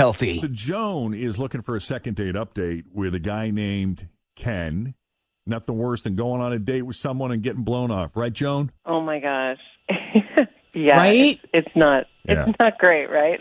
healthy. So Joan is looking for a second date update with a guy named Ken. Nothing worse than going on a date with someone and getting blown off. Right, Joan? Oh, my gosh. Yeah. Right? It's not great, right?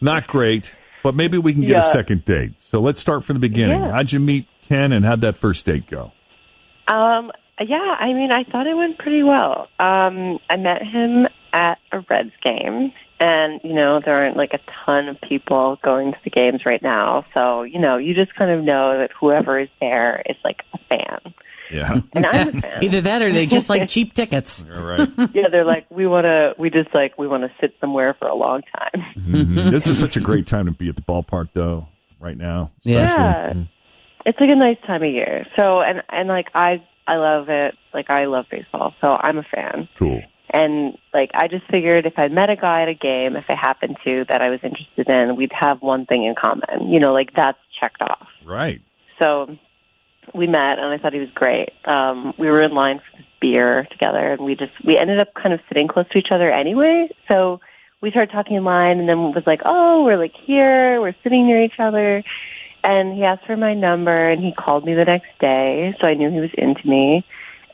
Not great, but maybe we can get a second date. So let's start from the beginning. Yeah. How'd you meet Ken and how'd that first date go? Yeah, I mean, I thought it went pretty well. I met him at a Reds game, and, there aren't, like, a ton of people going to the games right now. So, you just kind of know that whoever is there is, like, a fan. Yeah. And I'm a fan. Either that or they just like cheap tickets. All right. Yeah, they're like, we want to sit somewhere for a long time. Mm-hmm. This is such a great time to be at the ballpark, though, right now. Yeah. It's like a nice time of year. So, and like, I love it. Like, I love baseball, so I'm a fan. Cool. And, like, I just figured if I met a guy at a game, if I happened to, that I was interested in, we'd have one thing in common. Like, that's checked off. Right. So we met, and I thought he was great. We were in line for this beer together, and we ended up kind of sitting close to each other anyway. So we started talking in line, and then it was like, oh, we're, like, here. We're sitting near each other. And he asked for my number, and he called me the next day, so I knew he was into me.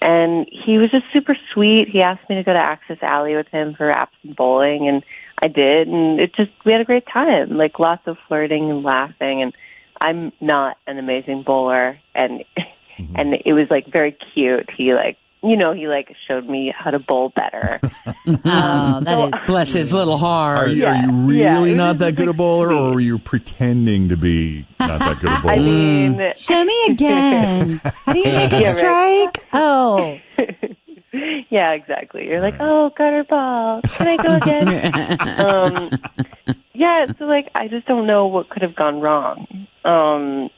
And he was just super sweet. He asked me to go to Access Alley with him for absent bowling, and I did. And we had a great time, like lots of flirting and laughing. And I'm not an amazing bowler, and and it was like very cute. He showed me how to bowl better. Bless his little heart. Are you really not that good a bowler, or were you pretending to be not that good a bowler? I mean, show me again. How do you make a strike? Right. Oh. Yeah, exactly. You're like, oh, gutter ball. Can I go again? Yeah, so like, I just don't know what could have gone wrong. And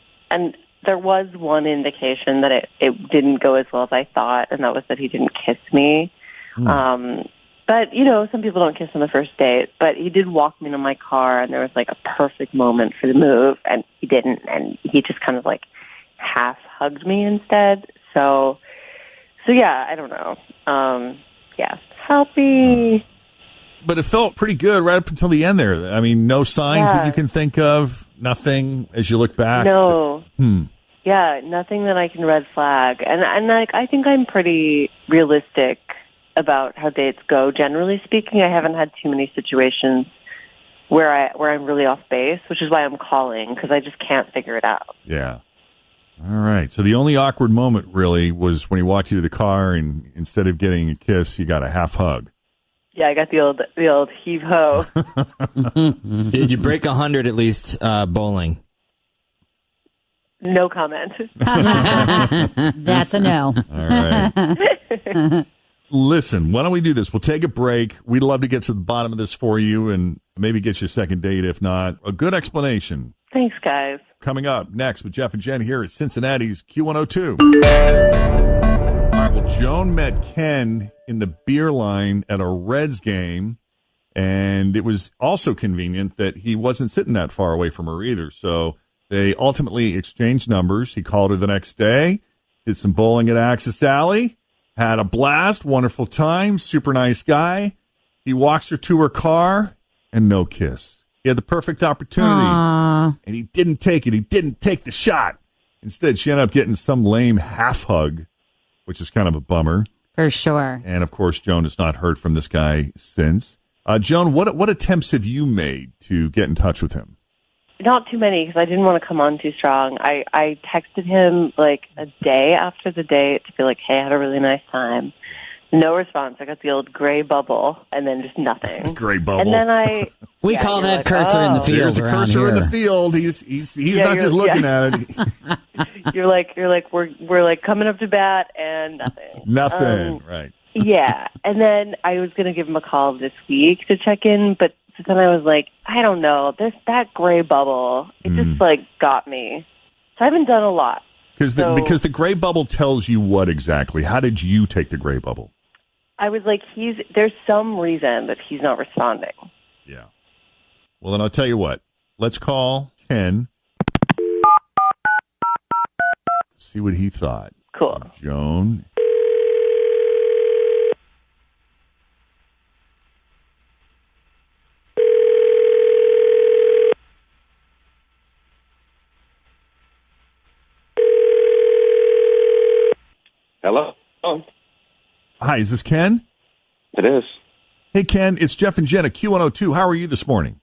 there was one indication that it didn't go as well as I thought, and that was that he didn't kiss me. But, some people don't kiss on the first date, but he did walk me to my car, and there was like a perfect moment for the move, and he didn't, and he just kind of like half hugged me instead. So yeah, I don't know. Help me. But it felt pretty good right up until the end there. I mean, no signs that you can think of, nothing as you look back. No. Yeah, nothing that I can red flag. And like, I think I'm pretty realistic about how dates go. Generally speaking, I haven't had too many situations where I'm really off base, which is why I'm calling, because I just can't figure it out. Yeah. All right. So the only awkward moment really was when he walked you to the car, and instead of getting a kiss, you got a half hug. Yeah, I got the old heave ho. Did you break 100 at least bowling? No comment. That's a no. All right. Listen, why don't we do this? We'll take a break. We'd love to get to the bottom of this for you and maybe get you a second date, if not. A good explanation. Thanks, guys. Coming up next with Jeff and Jen here at Cincinnati's Q102. All right, well, Joan met Ken in the beer line at a Reds game, and it was also convenient that he wasn't sitting that far away from her either. So they ultimately exchanged numbers. He called her the next day, did some bowling at Access Alley, had a blast, wonderful time, super nice guy. He walks her to her car, and no kiss. He had the perfect opportunity, and he didn't take it. He didn't take the shot. Instead, she ended up getting some lame half hug, which is kind of a bummer. For sure. And, of course, Joan has not heard from this guy since. Joan, what attempts have you made to get in touch with him? Not too many, because I didn't want to come on too strong. I texted him like a day after the date to be like, hey, I had a really nice time. No response. I got the old gray bubble, and then just nothing. Gray bubble. And then we call that like, cursor in the field. There's a cursor here. in the field. He's not just looking at it. You're like we're like coming up to bat and nothing. Nothing. Right. Yeah. And then I was going to give him a call this week to check in, but then I was like, I don't know, that gray bubble, it just like got me. So I haven't done a lot. Because the gray bubble tells you what exactly? How did you take the gray bubble? I was like, there's some reason that he's not responding. Yeah. Well, then I'll tell you what. Let's call Ken. See what he thought. Cool. Joan. Hi, is this Ken? It is. Hey, Ken, it's Jeff and Jenn at Q102. How are you this morning?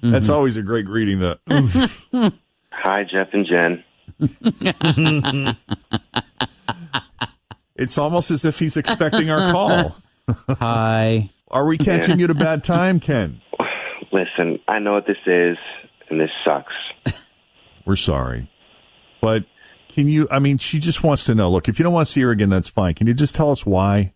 That's always a great greeting. Hi, Jeff and Jenn. It's almost as if he's expecting our call. Hi. Are we catching you at a bad time, Ken? Listen, I know what this is, and this sucks. We're sorry. But can you, she just wants to know. Look, if you don't want to see her again, that's fine. Can you just tell us why?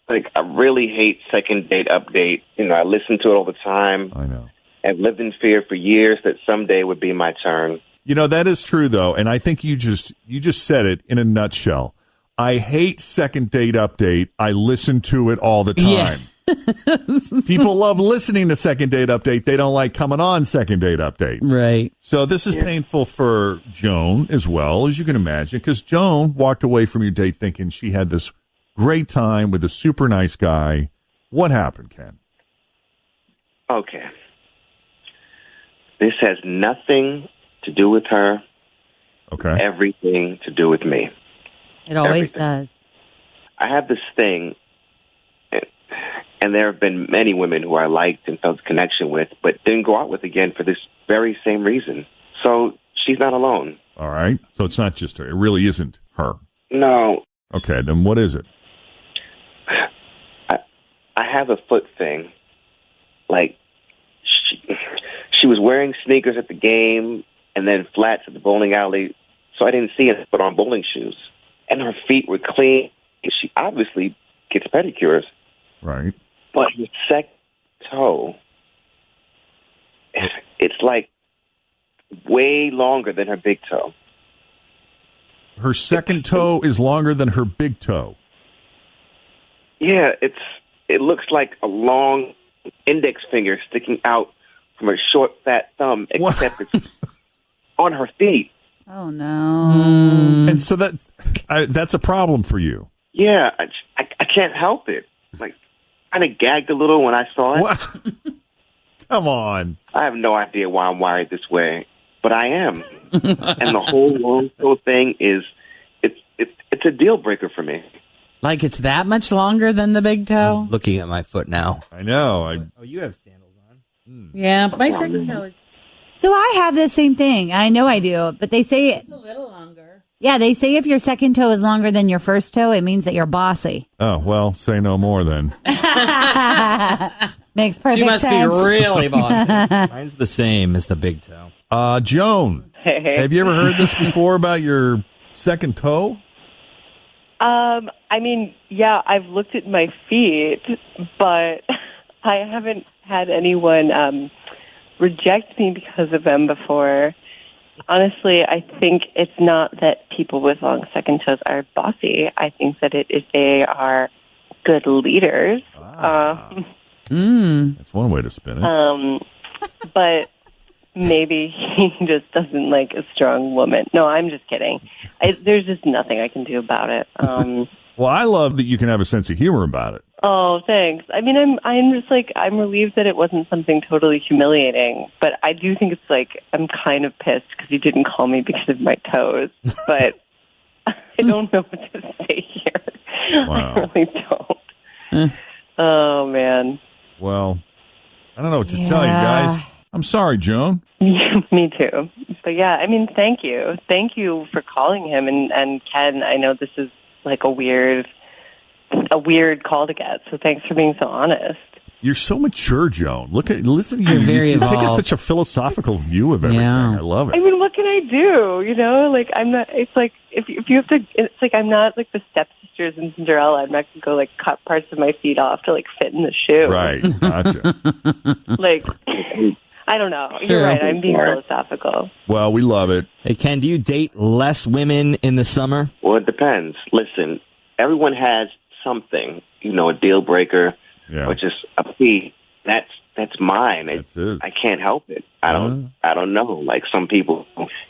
Like, I really hate Second Date Update. I listen to it all the time. I know. I've lived in fear for years that someday would be my turn. That is true, though, and I think you just said it in a nutshell. I hate Second Date Update. I listen to it all the time. Yeah. People love listening to Second Date Update. They don't like coming on Second Date Update. Right. So this is painful for Joan as well, as you can imagine, because Joan walked away from your date thinking she had this great time with a super nice guy. What happened, Ken? Okay. This has nothing to do with her. Okay. Everything to do with me. It always does. I have this thing, and there have been many women who I liked and felt a connection with, but didn't go out with again for this very same reason. So she's not alone. All right. So it's not just her. It really isn't her. No. Okay, then what is it? I have a foot thing. Like, she was wearing sneakers at the game and then flats at the bowling alley, so I didn't see her put on bowling shoes. And her feet were clean. She obviously gets pedicures. Right. But her second toe, it's like way longer than her big toe. Her second toe is longer than her big toe. Yeah, it looks like a long index finger sticking out from her short, fat thumb, except it's on her feet. Oh, no. And so that's a problem for you. Yeah, I can't help it. Like, I kind of gagged a little when I saw it. What? Come on. I have no idea why I'm wired this way, but I am. And the whole long toe thing is, it's a deal breaker for me. Like it's that much longer than the big toe? I'm looking at my foot now. I know. Oh, you have sandals on. Yeah, my second toe is So I have the same thing. I know I do, but they say it's a little longer. Yeah, they say if your second toe is longer than your first toe, it means that you're bossy. Oh, well, say no more then. Makes perfect sense. She must be really bossy. Mine's the same as the big toe. Joan, have you ever heard this before about your second toe? Yeah, I've looked at my feet, but I haven't had anyone reject me because of them before. Honestly, I think it's not that people with long second toes are bossy. I think that they are good leaders. That's one way to spin it. But maybe he just doesn't like a strong woman. No, I'm just kidding. There's just nothing I can do about it. Well, I love that you can have a sense of humor about it. Oh, thanks. I mean, I'm just like, I'm relieved that it wasn't something totally humiliating, but I do think it's like, I'm kind of pissed because he didn't call me because of my toes, but I don't know what to say here. Wow. I really don't. Oh, man. Well, I don't know what to tell you guys. I'm sorry, Joan. Me too. But yeah, I mean, thank you. Thank you for calling him. And Ken, I know this is like a weird call to get, so thanks for being so honest. You're so mature, Joan. Listen to you. You're very You take evolved. such a philosophical view of everything. Yeah. I love it. I mean, what can I do? You know, like I'm not. It's like if you have to. It's like I'm not like the stepsisters in Cinderella. I'm not gonna go like cut parts of my feet off to like fit in the shoe. Right. Gotcha. Like I don't know. Sure. You're right. I'm being philosophical. Well, we love it. Hey, Ken, do you date less women in the summer? Well, it depends. Listen, everyone has something, a deal breaker, or just a fee. That's mine. That's it. I can't help it. I don't know. Like some people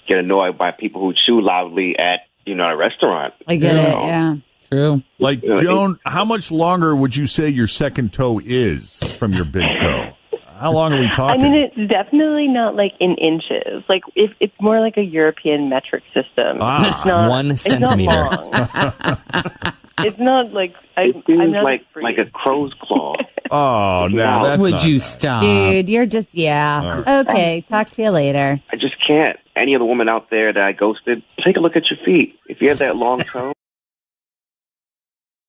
get annoyed by people who chew loudly at a restaurant. I get it, yeah. True. Like, Joan, how much longer would you say your second toe is from your big toe? How long are we I talking? mean, it's definitely not like in inches. Like if it's more like a European metric system. It's not 1 it's centimeter. Not long. It's not like It I'm seems not like a crow's claw. Oh, no, that's Would not you nice. stop? Dude, you're just, yeah. Okay, talk to you later. I just can't. Any other woman out there that I ghosted, take a look at your feet. If you have that long toe,